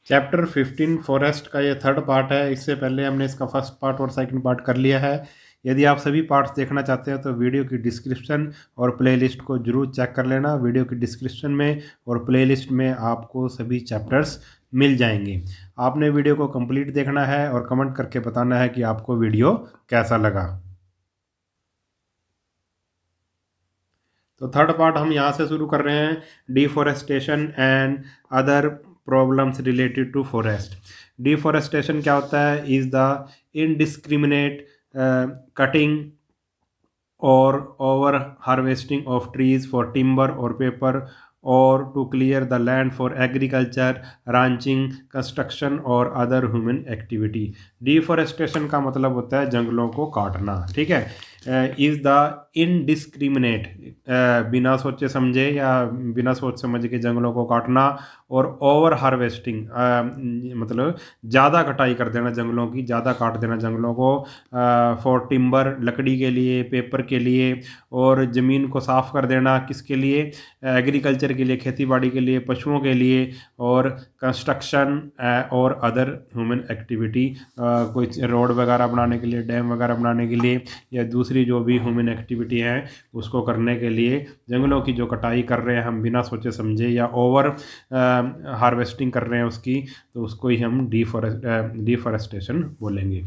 Chapter 15 forest का ये third part है। इससे पहले हमने इसका फर्स्ट पार्ट और सेकंड पार्ट कर लिया है। यदि आप सभी पार्ट्स देखना चाहते हैं तो वीडियो की डिस्क्रिप्शन और प्लेलिस्ट को जरूर चेक कर लेना। वीडियो की डिस्क्रिप्शन में और प्लेलिस्ट में आपको सभी चैप्टर्स मिल जाएंगे। आपने वीडियो को कंप्लीट देखना है और कमेंट करके बताना है कि आपको वीडियो कैसा लगा। तो थर्ड पार्ट हम यहाँ से शुरू कर रहे हैं, deforestation and other problems related to forest. Deforestation क्या होता है? Is the indiscriminate cutting or over harvesting of trees for timber or paper or to clear the land for agriculture, ranching, construction और other human activity। डिफॉरेस्टेशन का मतलब होता है जंगलों को काटना, ठीक है। इज़ द इनडिस्क्रिमिनेट, बिना सोचे समझे या बिना सोच समझ के जंगलों को काटना, और ओवर हार्वेस्टिंग मतलब ज़्यादा कटाई कर देना जंगलों की, ज़्यादा काट देना जंगलों को फॉर टिम्बर, लकड़ी के लिए, पेपर के लिए, और ज़मीन को साफ़ कर देना किसके लिए? एग्रीकल्चर के लिए, खेती बाड़ी के लिए, पशुओं के लिए, और कंस्ट्रक्शन और अदर ह्यूमन एक्टिविटी, कोई रोड वगैरह बनाने के लिए, डैम वगैरह बनाने के लिए, या दूसरी जो भी ह्यूमन एक्टिविटी है उसको करने के लिए जंगलों की जो कटाई कर रहे हैं हम बिना सोचे समझे या ओवर हार्वेस्टिंग कर रहे हैं उसकी, तो उसको ही हम डिफॉरेस्टेशन बोलेंगे।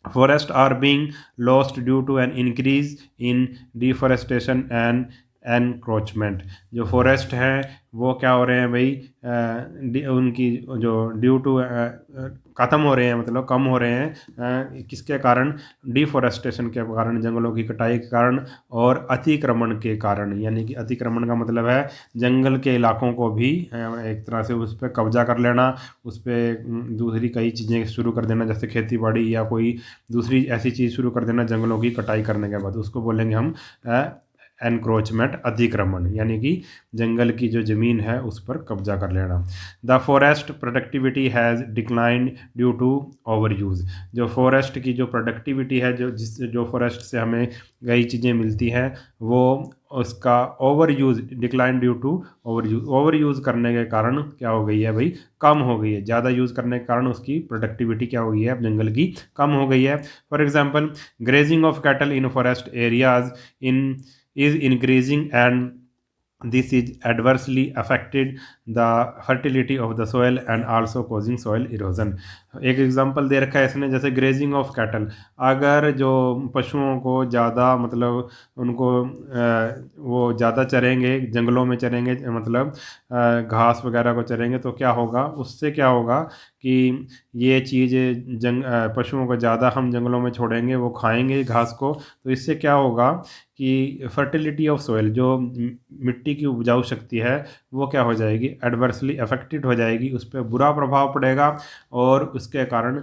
Forests are being lost due to an increase in deforestation and encroachment। जो फॉरेस्ट हैं वो क्या हो रहे हैं भाई? उनकी जो ड्यू टू ख़त्म हो रहे हैं, मतलब कम हो रहे हैं किसके कारण? डिफॉरेस्टेशन के कारण, जंगलों की कटाई के कारण और अतिक्रमण के कारण। यानी कि अतिक्रमण का मतलब है जंगल के इलाकों को भी एक तरह से उस पर कब्जा कर लेना, उस पर दूसरी कई चीज़ें शुरू कर देना, जैसे खेती बाड़ी या कोई दूसरी ऐसी चीज़ शुरू कर देना जंगलों की कटाई करने के बाद, उसको बोलेंगे हम एनक्रोचमेंट, अतिक्रमण, यानी कि जंगल की जो ज़मीन है उस पर कब्जा कर लेना। The forest productivity has declined due to over use. जो फॉरेस्ट की जो प्रोडक्टिविटी है, जो फॉरेस्ट से हमें कई चीज़ें मिलती हैं, वो उसका over use, decline due to over use करने के कारण क्या हो गई है भाई? कम हो गई है। ज़्यादा यूज़ करने के कारण उसकी प्रोडक्टिविटी क्या हो गई है अब जंगल की? कम हो गई है। For example, grazing of cattle in forest areas in is increasing, and this is adversely affected the fertility of the soil and also causing soil erosion। एक एग्जांपल दे रखा है इसने, जैसे ग्रेजिंग ऑफ कैटल, अगर जो पशुओं को ज़्यादा मतलब उनको वो ज़्यादा चरेंगे, जंगलों में चरेंगे, मतलब घास वगैरह को चरेंगे, तो क्या होगा? उससे क्या होगा कि ये चीज़ पशुओं को ज़्यादा हम जंगलों में छोड़ेंगे, वो खाएंगे घास को, तो इससे क्या होगा कि फर्टिलिटी ऑफ सॉइल, जो मिट्टी की उपजाऊ शक्ति है, वो क्या हो जाएगी? एडवर्सली अफेक्टेड हो जाएगी, उस पर बुरा प्रभाव पड़ेगा, और उसके कारण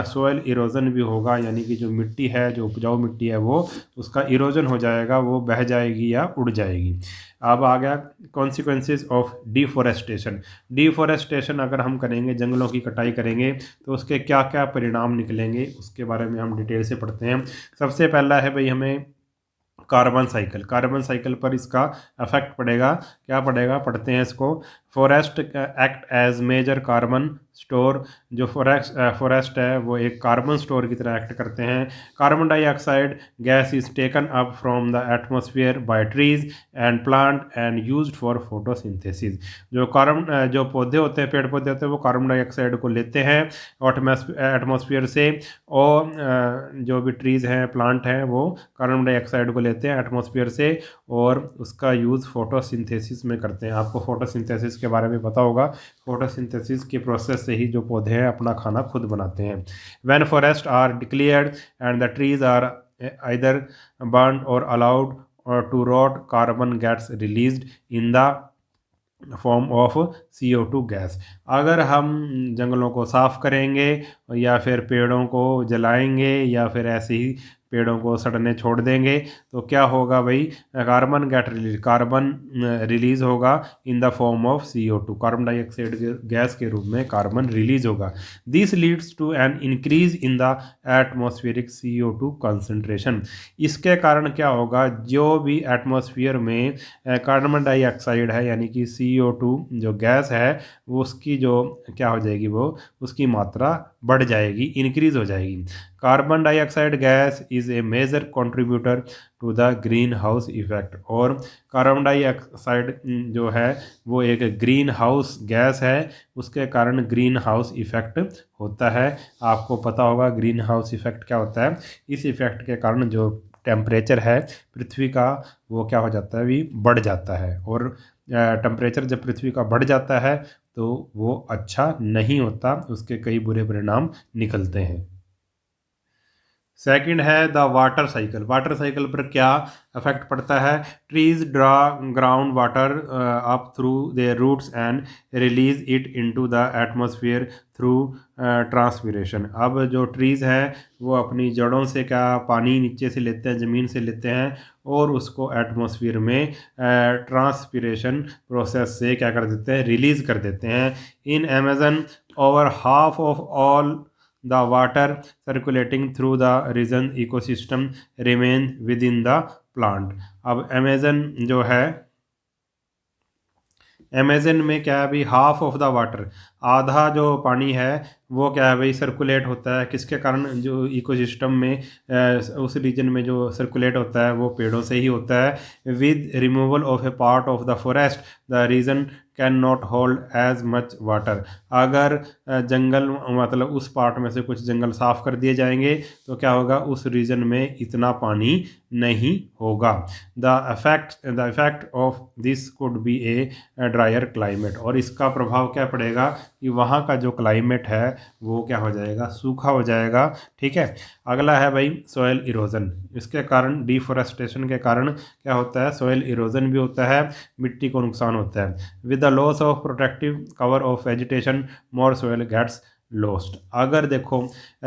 सॉइल इरोजन भी होगा। यानी कि जो मिट्टी है, जो उपजाऊ मिट्टी है, वो उसका इरोजन हो जाएगा, वो बह जाएगी या उड़ जाएगी। अब आ गया कॉन्सिक्वेंसेस ऑफ डिफॉरेस्टेशन। डिफॉरेस्टेशन अगर हम करेंगे, जंगलों की कटाई करेंगे, तो उसके क्या क्या परिणाम निकलेंगे उसके बारे में हम डिटेल से पढ़ते हैं। सबसे पहला है भाई, हमें कार्बन साइकिल। कार्बन साइकिल पर इसका इफेक्ट पड़ेगा। क्या पड़ेगा? पढ़ते हैं इसको। Forest act as major carbon store. जो फॉरेस्ट है वो एक कार्बन स्टोर की तरह एक्ट करते हैं। Carbon dioxide gas is taken up from the atmosphere by trees and plant and used for photosynthesis. जो पौधे होते हैं, पेड़ पौधे होते हैं, वो कार्बन डाइऑक्साइड को लेते हैं एटमॉस्फेयर से, और जो भी ट्रीज़ हैं, प्लांट हैं, वो कार्बन डाइऑक्साइड को लेते हैं एटमॉस्फेयर से, और उसका यूज़ फोटोसिंथेसिस में करते हैं। आपको फोटोसिंथेसिस के बारे में पता होगा। फोटोसिंथेसिस के प्रोसेस से ही जो पौधे हैं अपना खाना खुद बनाते हैं। When forest are declared and the trees are either burned or allowed or to rot, carbon gets released in the form of CO2 gas. अगर हम जंगलों को साफ़ करेंगे या फिर पेड़ों को जलाएंगे या फिर ऐसे ही पेड़ों को सड़ने छोड़ देंगे तो क्या होगा भाई, कार्बन रिलीज होगा in the form of CO2, carbon dioxide gas के रूप में कार्बन रिलीज होगा। This leads to an increase in the atmospheric CO2 concentration. इसके कारण क्या होगा, जो भी एटमॉस्फेयर में कार्बन डाइऑक्साइड है यानी कि CO2 जो गैस है उसकी जो क्या हो जाएगी, वो उसकी मात्रा बढ़ जाएगी, इंक्रीज हो जाएगी। Carbon dioxide gas is a major contributor to the greenhouse effect. और कार्बन डाइऑक्साइड जो है वो एक ग्रीन हाउस गैस है, उसके कारण ग्रीन हाउस इफेक्ट होता है। आपको पता होगा ग्रीन हाउस इफेक्ट क्या होता है। इस इफेक्ट के कारण जो टेम्परेचर है पृथ्वी का वो क्या हो जाता है, भी बढ़ जाता है। और टेम्परेचर जब पृथ्वी का बढ़ जाता है तो वो अच्छा नहीं होता, उसके कई बुरे परिणाम निकलते हैं। सेकंड है the water cycle. Water cycle पर क्या इफेक्ट पड़ता है, trees draw ground water up through their roots and release it into the atmosphere through transpiration. अब जो ट्रीज़ हैं वो अपनी जड़ों से क्या पानी नीचे से लेते हैं, ज़मीन से लेते हैं और उसको एटमॉस्फेयर में ट्रांसपीरेशन प्रोसेस से क्या कर देते हैं, रिलीज़ कर देते हैं। In Amazon over half of all the water circulating through the region ecosystem remain within the plant। अब अमेजन जो है, अमेजन में क्या है भाई, हाफ ऑफ द वाटर, आधा जो पानी है वो क्या है भाई सर्कुलेट होता है। किसके कारण, जो इकोसिस्टम में उस रीजन में जो सर्कुलेट होता है वो पेड़ों से ही होता है। With removal of a part of the forest the region can not hold as much water. अगर जंगल मतलब उस पार्ट में से कुछ जंगल साफ कर दिए जाएंगे तो क्या होगा, उस रीजन में इतना पानी नहीं होगा। The effect of this could be A dryer climate. और इसका प्रभाव क्या पड़ेगा कि वहाँ का जो क्लाइमेट है वो क्या हो जाएगा, सूखा हो जाएगा। ठीक है। अगला है भाई सॉयल इरोजन। इसके कारण डिफोरेस्टेशन के कारण क्या होता है, सॉयल इरोजन भी होता है, मिट्टी को नुकसान होता है। With the loss of protective cover of vegetation more soil gets lost. अगर देखो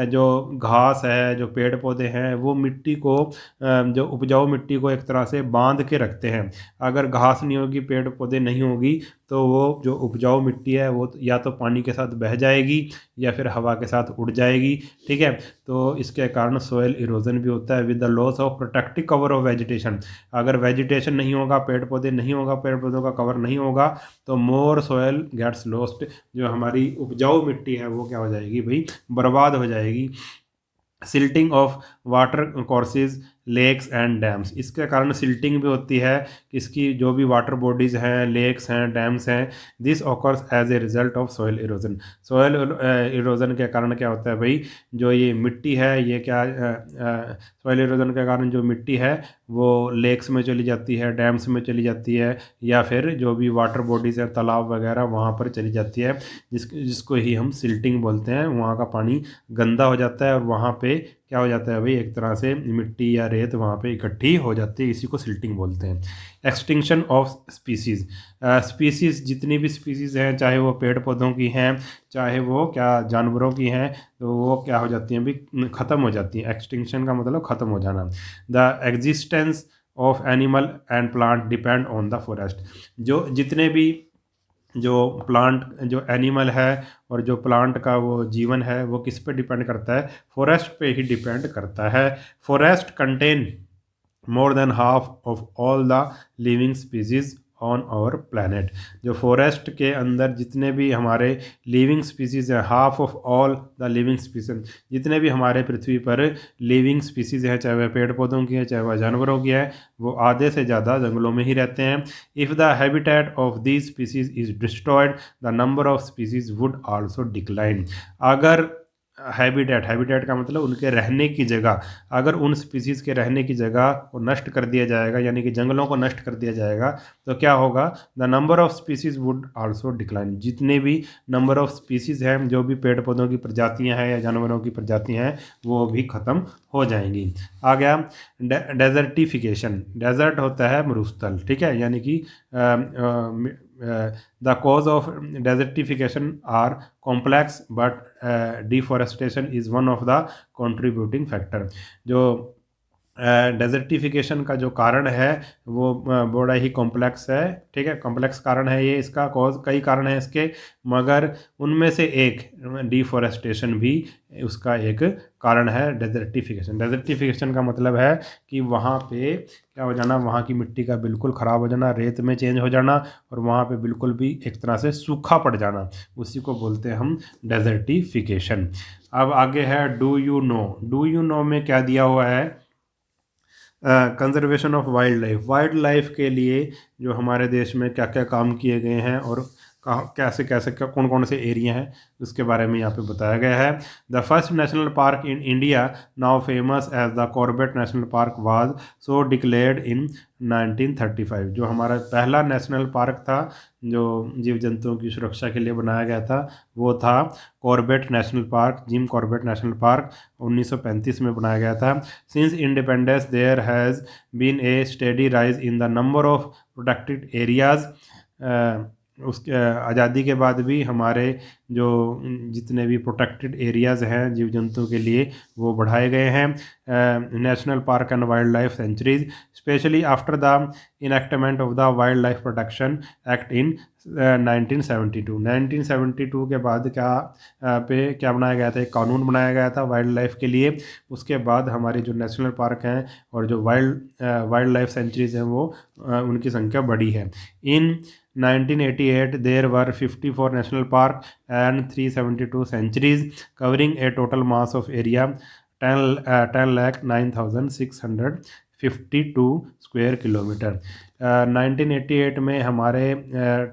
जो घास है, जो पेड़ पौधे हैं वो मिट्टी को जो उपजाऊ मिट्टी को एक तरह से बांध के रखते हैं। अगर घास नहीं होगी, पेड़ पौधे नहीं होगी तो वो जो उपजाऊ मिट्टी है वो या तो पानी के साथ बह जाएगी या फिर हवा के साथ उड़ जाएगी। ठीक है। तो इसके कारण सॉयल इरोजन भी होता है। With the loss of protective cover of vegetation, अगर वेजिटेशन नहीं होगा, पेड़ पौधे नहीं होगा, पेड़ पौधों का कवर नहीं होगा तो मोर सॉयल गेट्स लॉस्ट, जो हमारी उपजाऊ मिट्टी है वो क्या हो जाएगी भाई, बर्बाद हो जाएगी। Silting of water courses lakes and dams. इसके कारण सिल्टिंग भी होती है, इसकी जो भी वाटर बॉडीज़ हैं, लेक्स हैं, डैम्स हैं। This occurs as a result of soil erosion. Soil erosion के कारण क्या होता है भाई, जो ये मिट्टी है ये क्या सॉयल इरोजन के कारण जो मिट्टी है वो लेक्स में चली जाती है, डैम्स में चली जाती है, या फिर जो भी वाटर बॉडीज़ हैं, तालाब वगैरह वहाँ पर चली जाती है, जिसको ही हम सिल्टिंग बोलते हैं। वहाँ का पानी गंदा हो जाता है और वहाँ पे क्या हो जाता है भाई, एक तरह से मिट्टी या रेत वहाँ पे इकट्ठी हो जाती है, इसी को सिल्टिंग बोलते हैं। Extinction of species. स्पीसीज़ जितनी भी स्पीसीज़ हैं, चाहे वो पेड़ पौधों की हैं, चाहे वो क्या जानवरों की हैं, तो वो क्या हो जाती हैं भाई, ख़त्म हो जाती हैं। एक्सटिंक्शन का मतलब ख़त्म हो जाना। The existence of animal and plant depend on the forest. जो जितने भी जो प्लांट, जो एनिमल है और जो प्लांट का वो जीवन है वो किस पे डिपेंड करता है, फॉरेस्ट पे ही डिपेंड करता है। Forest contain more than half of all the living species on our planet. जो फॉरेस्ट के अंदर जितने भी हमारे लिविंग स्पीसीज हैं, half of all the living species, जितने भी हमारे पृथ्वी पर लिविंग स्पीसीज हैं, चाहे वह पेड़ पौधों की है, चाहे वह जानवरों की है, वो आधे से ज़्यादा जंगलों में ही रहते हैं। If the habitat of these species is destroyed the number of species would also decline. अगर हैबिटेट का मतलब उनके रहने की जगह, अगर उन स्पीसीज़ के रहने की जगह को नष्ट कर दिया जाएगा, यानी कि जंगलों को नष्ट कर दिया जाएगा, तो क्या होगा, the number of species would also decline. जितने भी नंबर ऑफ स्पीसीज़ हैं, जो भी पेड़ पौधों की प्रजातियां हैं या जानवरों की प्रजातियां हैं, वो भी ख़त्म हो जाएंगी। आ गया डेजर्टिफिकेशन। डेजर्ट होता है मरुस्थल, ठीक है, यानी कि the cause of desertification are complex but deforestation is one of the contributing factor. जो डेजर्टिफिकेशन का जो कारण है वो बड़ा ही कॉम्प्लेक्स है, ठीक है, कॉम्प्लेक्स कारण है ये, इसका कॉज कई कारण है इसके, मगर उनमें से एक डिफॉरेस्टेशन भी उसका एक कारण है। डेजर्टिफिकेशन, डेजर्टिफिकेशन का मतलब है कि वहाँ पे क्या हो जाना, वहाँ की मिट्टी का बिल्कुल ख़राब हो जाना, रेत में चेंज हो जाना, और वहाँ पे बिल्कुल भी एक तरह से सूखा पड़ जाना, उसी को बोलते हैं हम डेजर्टिफिकेशन। अब आगे है do you know. Do you know में क्या दिया हुआ है, conservation of wild life. Wild life के लिए जो हमारे देश में क्या क्या काम किए गए हैं और कहाँ कैसे कैसे कौन कौन से एरिया हैं उसके बारे में यहाँ पे बताया गया है। The first national park in India now famous as the Corbett national park was so declared in 1935। जो हमारा पहला नेशनल पार्क था जो जीव जंतुओं की सुरक्षा के लिए बनाया गया था वो था Corbett national park, Jim Corbett national park, 1935 में बनाया गया था। Since independence there has been a steady rise in the number of protected areas. उसके आज़ादी के बाद भी हमारे जो जितने भी प्रोटेक्टेड एरियाज़ हैं जीव जंतुओं के लिए वो बढ़ाए गए हैं। National park and wild life sanctuaries specially after the enactment of the wild life protection act in 1972। 1972 के बाद क्या बनाया गया था, एक कानून बनाया गया था वाइल्ड लाइफ के लिए। उसके बाद हमारे जो नेशनल पार्क हैं और जो वाइल्ड लाइफ सेंचुरीज हैं वो उनकी संख्या बढ़ी है। इन 1988 there were 54 national park and 372 sanctuaries covering a total mass of area 10 lakh 9,652 square kilometre. 1988 में हमारे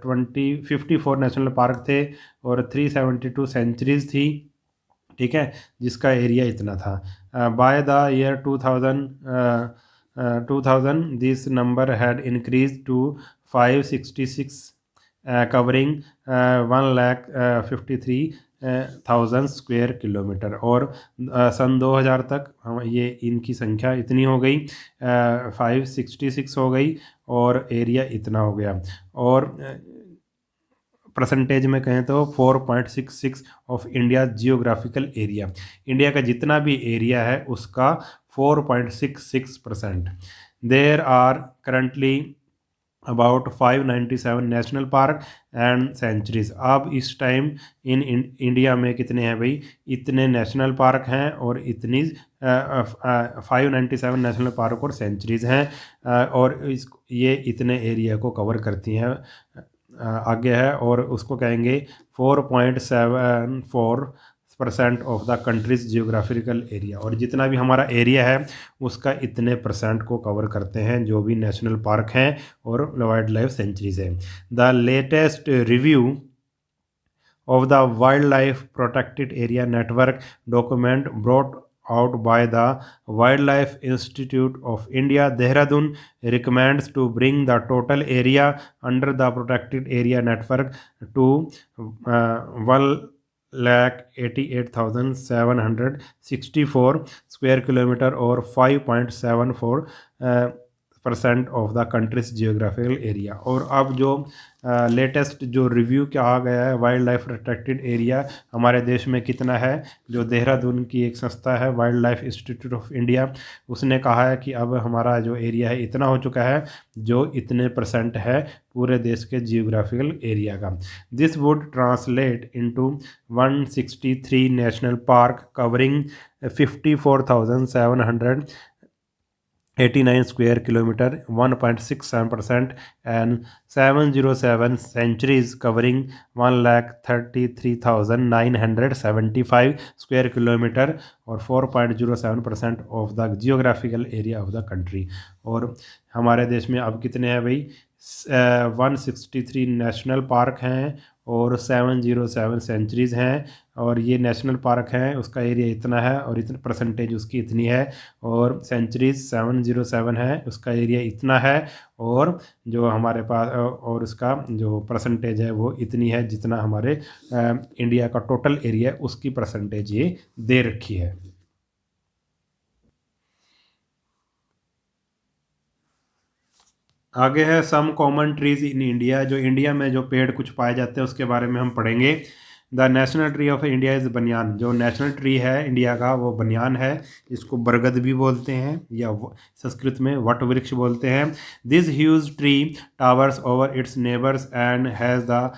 54 नेशनल पार्क थे और 372 सेंचुरीज थी, ठीक है, जिसका एरिया इतना था। By the year 2000 this number had increase to 566 covering 1,53,000 square kilometre. और सन 2000 तक हम ये इनकी संख्या इतनी हो गई, 566 हो गई और एरिया इतना हो गया। और परसेंटेज में कहें तो 4.66 of India geographical area, India का जितना भी एरिया है उसका 4.66%। There are currently about 597 national park and sanctuaries. अब इस टाइम इन इंडिया में कितने हैं भाई, इतने नेशनल पार्क हैं और इतनी 597 नेशनल पार्क और सेंचुरीज हैं, और ये इतने एरिया को कवर करती हैं। आगे है और उसको कहेंगे 4.74% of the countries geographical area, और जितना भी हमारा एरिया है उसका इतने परसेंट को कवर करते हैं जो भी नेशनल पार्क हैं और वाइल्ड लाइफ सेंचुरीज हैं। The latest review of the Wildlife Protected Area Network document brought out by the Wildlife Institute of India, Dehradun, recommends to bring the total area under the protected area network to 1,88,764 square kilometer or 5.74% of the countries geographical area. और अब जो latest जो review क्या आ गया है wild life protected area हमारे देश में कितना है, जो देहरादून की एक संस्था है wild life institute of India, उसने कहा है कि अब हमारा जो एरिया है इतना हो चुका है जो इतने परसेंट है पूरे देश के जियोग्राफिकल एरिया का। This would translate into 163 national park covering 54,789 square kilometer, 1.67%, and 707 centuries covering 1,33,975 square kilometer और 4.07% of the geographical area of the country। और हमारे देश में अब कितने हैं भाई, 163 नेशनल पार्क हैं और 707 सेंचुरीज़ हैं, और ये नेशनल पार्क हैं उसका एरिया इतना है और इतनी परसेंटेज उसकी इतनी है, और सेंचुरीज़ 707 है उसका एरिया इतना है, और जो हमारे पास और उसका जो परसेंटेज है वो इतनी है जितना हमारे इंडिया का टोटल एरिया उसकी परसेंटेज ये दे रखी है। आगे है some common trees in India, जो इंडिया में जो पेड़ कुछ पाए जाते हैं उसके बारे में हम पढ़ेंगे। The national tree of India is बनियान। जो नेशनल ट्री है इंडिया का वो बनियान है। इसको बरगद भी बोलते हैं या संस्कृत में वट वृक्ष बोलते हैं। This huge tree towers over its neighbours and has the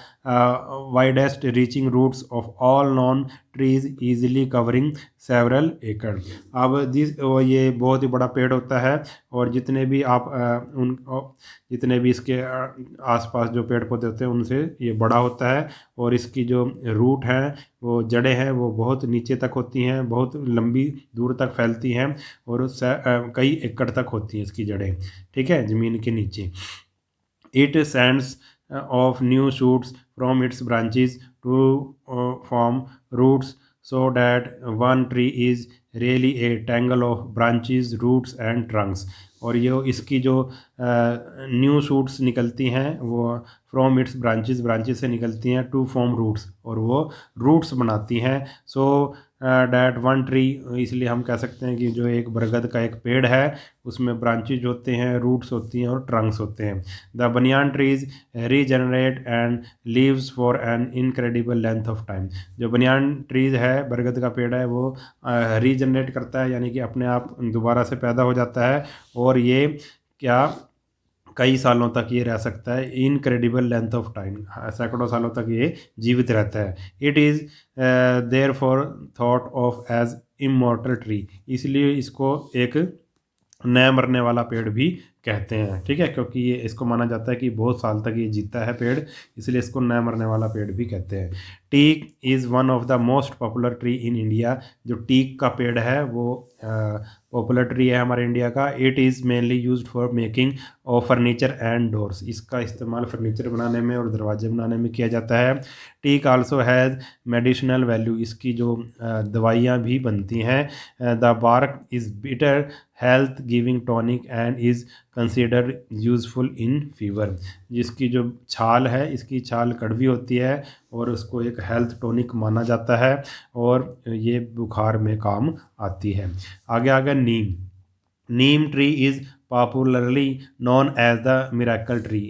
widest reaching roots of all known trees easily covering several acre. अब ये बहुत ही बड़ा पेड़ होता है और जितने भी आप जितने भी इसके आसपास जो पेड़ पौधे होते हैं उनसे ये बड़ा होता है और इसकी जो रूट है वो जड़ें हैं वो बहुत नीचे तक होती हैं, बहुत लंबी दूर तक फैलती हैं और कई एकड़ तक होती हैं इसकी जड़ें, ठीक है, ज़मीन के नीचे। It sends of new shoots from its branches to form roots so that one tree is really a tangle of branches, roots and trunks। और ये इसकी जो न्यू शूट्स निकलती हैं वो फ्रॉम इट्स ब्रांचेस से निकलती हैं टू फॉर्म रूट्स और वो रूट्स बनाती हैं। सो डैट वन ट्री, इसलिए हम कह सकते हैं कि जो एक बरगद का एक पेड़ है उसमें ब्रांचेज होते हैं, रूट्स होती हैं और ट्रंक्स होते हैं। द बनियान trees regenerate and leaves for an incredible length of time. जो बनियान ट्रीज है, बरगद का पेड़ है, वो रीजनरेट करता है यानी कि अपने आप दोबारा से पैदा हो जाता है और ये क्या कई सालों तक ये रह सकता है, इनक्रेडिबल लेंथ ऑफ टाइम, सैकड़ों सालों तक ये जीवित रहता है। It is therefore thought of as immortal tree, इसलिए इसको एक न मरने वाला पेड़ भी कहते हैं, ठीक है, क्योंकि ये इसको माना जाता है कि बहुत साल तक ये जीता है पेड़, इसलिए इसको न मरने वाला पेड़ भी कहते हैं। Teak is one of the most popular tree in India. जो टीक का पेड़ है वो पॉपुलर ट्री है हमारे इंडिया का। It is mainly used for making of furniture and doors. इसका इस्तेमाल फर्नीचर बनाने में और दरवाजे बनाने में किया जाता है। Teak also has medicinal value, इसकी जो दवाइयाँ भी बनती हैं। The bark is bitter health giving tonic and is consider useful in fever. जिसकी जो छाल है, इसकी छाल कड़वी होती है और उसको एक हेल्थ टॉनिक माना जाता है और ये बुखार में काम आती है। आगे आगे neem. Neem tree is popularly known as the miracle tree.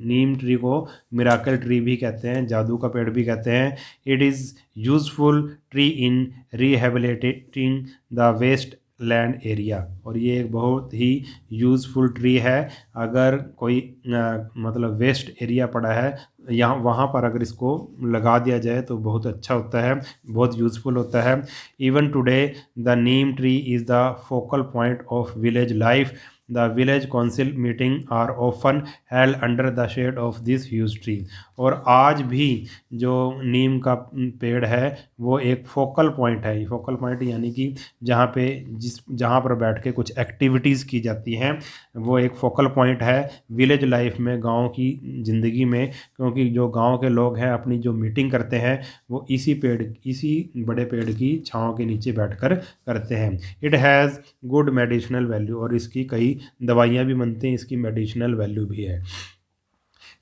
Neem tree को मिराकल ट्री भी कहते हैं, जादू का पेड़ भी कहते हैं। It is useful tree in rehabilitating the waste land area. और ये एक बहुत ही यूज़फुल ट्री है। अगर कोई मतलब वेस्ट एरिया पड़ा है यहाँ वहाँ पर अगर इसको लगा दिया जाए तो बहुत अच्छा होता है, बहुत यूज़फुल होता है। Even today the neem tree is the focal point of village life. The village council meeting are often held under the shade of this huge tree. और आज भी जो नीम का पेड़ है वो एक फोकल पॉइंट है। फोकल पॉइंट यानी कि जहाँ पर बैठ के कुछ एक्टिविटीज़ की जाती हैं, वो एक फोकल पॉइंट है विलेज लाइफ में, गांव की ज़िंदगी में। क्योंकि जो गांव के लोग हैं अपनी जो मीटिंग करते हैं वो इसी बड़े पेड़ की छांव के नीचे बैठकर करते हैं। It has good medicinal value, और इसकी कई दवाइयाँ भी बनती हैं, इसकी मेडिसिनल वैल्यू भी है।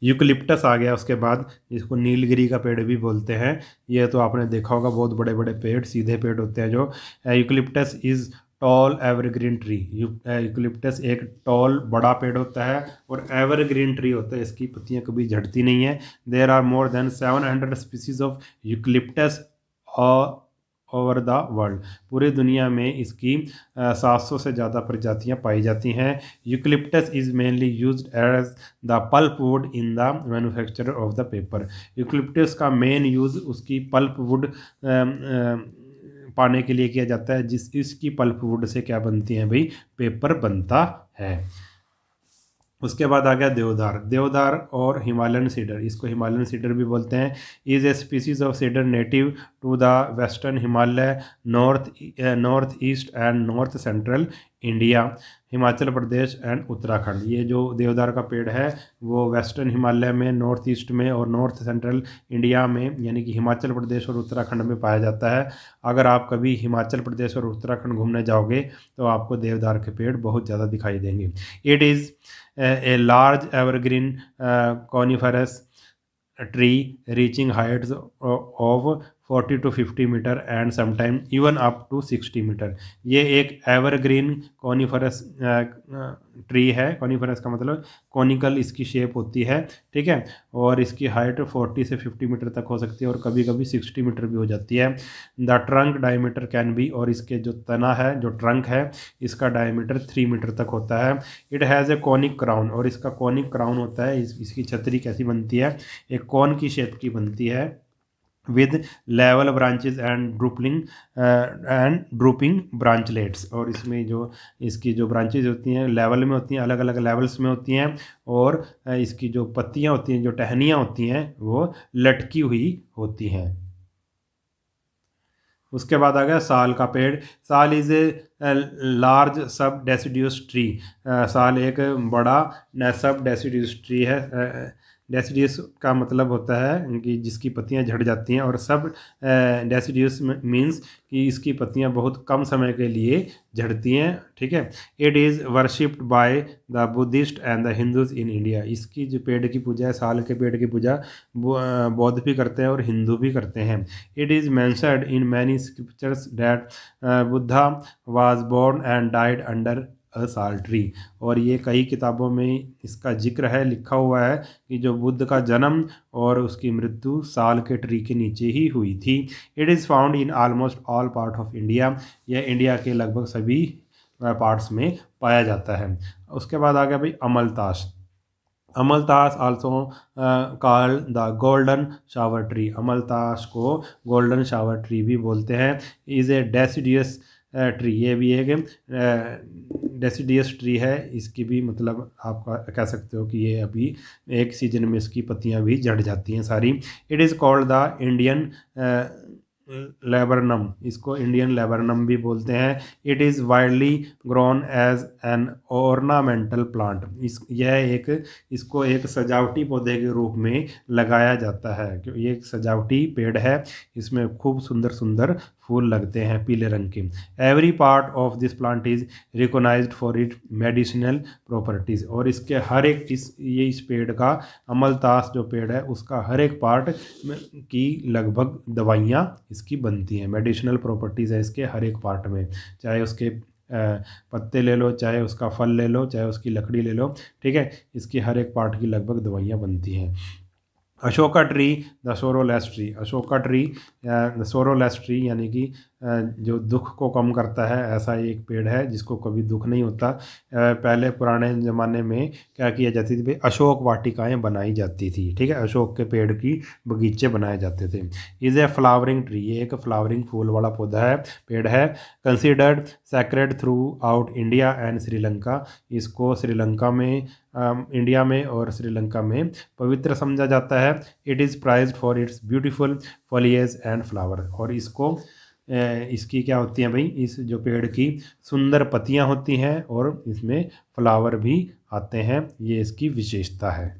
यूकलिप्टस आ गया उसके बाद, जिसको नीलगिरी का पेड़ भी बोलते हैं। ये तो आपने देखा होगा, बहुत बड़े बड़े पेड़, सीधे पेड़ होते हैं जो। Eucalyptus is tall evergreen tree. Eucalyptus एक टॉल बड़ा पेड़ होता है और एवरग्रीन ट्री होता है, इसकी पत्तियां कभी झड़ती नहीं है। There are more than 700 species of eucalyptus over the world. पूरी दुनिया में इसकी 700 से ज़्यादा प्रजातियां पाई जाती हैं। Eucalyptus is mainly used as the pulp wood in the manufacture of the paper. Eucalyptus का मेन यूज़ उसकी पल्प वुड पाने के लिए किया जाता है। इसकी पल्प वुड से क्या बनती है भाई, पेपर बनता है। उसके बाद आ गया देवदार और हिमालयन सीडर। इसको हिमालयन सीडर भी बोलते हैं। Is a species of cedar native to the western Himalaya, north east and north central India, Himachal Pradesh and Uttarakhand. ये जो देवदार का पेड़ है वो वेस्टर्न हिमालय में, नॉर्थ ईस्ट में और नॉर्थ सेंट्रल इंडिया में यानी कि हिमाचल प्रदेश और उत्तराखंड में पाया जाता है। अगर आप कभी हिमाचल प्रदेश और उत्तराखंड घूमने जाओगे तो आपको देवदार के पेड़ बहुत ज़्यादा दिखाई देंगे। It is a large evergreen coniferous tree reaching heights of 40 to 50 metre and sometime even up to 60 metre. ये एक एवरग्रीन कॉनिफरस ट्री है। कॉनिफरस का मतलब कॉनिकल इसकी शेप होती है, ठीक है। और इसकी हाइट 40 से 50 मीटर तक हो सकती है और कभी कभी 60 मीटर भी हो जाती है। The trunk diameter can be, और इसके जो तना है, जो ट्रंक है, इसका डायमीटर 3 मीटर तक होता है। It has a conic crown, और इसका कॉनिक क्राउन होता है। इसकी छतरी कैसी बनती है, एक कॉन की शेप की बनती है, with level branches and drooping branchlets. और इसमें जो इसकी जो ब्रांचेस होती हैं लेवल में होती हैं, अलग अलग लेवल्स में होती हैं, और इसकी जो पत्तियां होती हैं, जो टहनियाँ होती हैं, वो लटकी हुई होती हैं। उसके बाद आ गया साल का पेड़। साल इज़ ए लार्ज सब डेसिडियस ट्री। साल एक बड़ा सब डेसिडियस ट्री है। डेसिडियस का मतलब होता है कि जिसकी पत्तियां झड़ जाती हैं, और सब डेसिडियस मीन्स कि इसकी पत्तियां बहुत कम समय के लिए झड़ती हैं, ठीक है। It is worshipped by the Buddhist and the Hindus in India. इसकी जो पेड़ की पूजा है, साल के पेड़ की पूजा बौद्ध भी करते हैं और हिंदू भी करते हैं। It is mentioned in many scriptures that Buddha was born and died under a sal tree. और ये कई किताबों में इसका जिक्र है, लिखा हुआ है कि जो बुद्ध का जन्म और उसकी मृत्यु साल के ट्री के नीचे ही हुई थी। It is found in almost all part of India. यह इंडिया के लगभग सभी पार्ट्स में पाया जाता है। उसके बाद आ गया भाई अमलतास। Amaltas also called the golden shower tree. अमलतास को गोल्डन शावर ट्री भी बोलते हैं। Is a deciduous tree. ये भी एक डेसिडियस ट्री है। इसकी भी मतलब आप कह सकते हो कि ये अभी एक सीजन में इसकी पत्तियां भी झड़ जाती हैं सारी। It is called the Indian laburnum. इसको इंडियन लेबरनम भी बोलते हैं। It is widely grown as an ornamental plant. इसको एक सजावटी पौधे के रूप में लगाया जाता है, क्योंकि ये एक सजावटी पेड़ है। इसमें खूब सुंदर सुंदर फूल लगते हैं पीले रंग के। Every part of this plant is recognised for it medicinal properties. और इसके हर एक इस पेड़ का, अमलतास जो पेड़ है उसका हर एक पार्ट की लगभग दवाइयाँ इसकी बनती हैं। मेडिसिनल प्रॉपर्टीज़ है इसके हर एक पार्ट में, चाहे उसके पत्ते ले लो, चाहे उसका फल ले लो, चाहे उसकी लकड़ी ले लो, ठीक है। इसकी हर एक पार्ट की लगभग दवाइयाँ बनती हैं। Ashoka tree the sorrowless tree. Ashoka tree the sorrowless tree यानी कि जो दुख को कम करता है, ऐसा एक पेड़ है जिसको कभी दुख नहीं होता। पहले पुराने ज़माने में क्या किया जाती थी भाई, अशोक वाटिकाएं बनाई जाती थी, ठीक है। अशोक के पेड़ की बगीचे बनाए जाते थे। Is a flowering tree. ये एक फ्लावरिंग फूल वाला पौधा है, पेड़ है। Considered sacred through out India and Sri Lanka. इसको श्रीलंका में, इंडिया में और श्रीलंका में पवित्र समझा जाता है। It is prized for its beautiful foliage and flower. और इसकी क्या होती हैं भाई, इस जो पेड़ की सुंदर पत्तियां होती हैं और इसमें फ्लावर भी आते हैं, ये इसकी विशेषता है।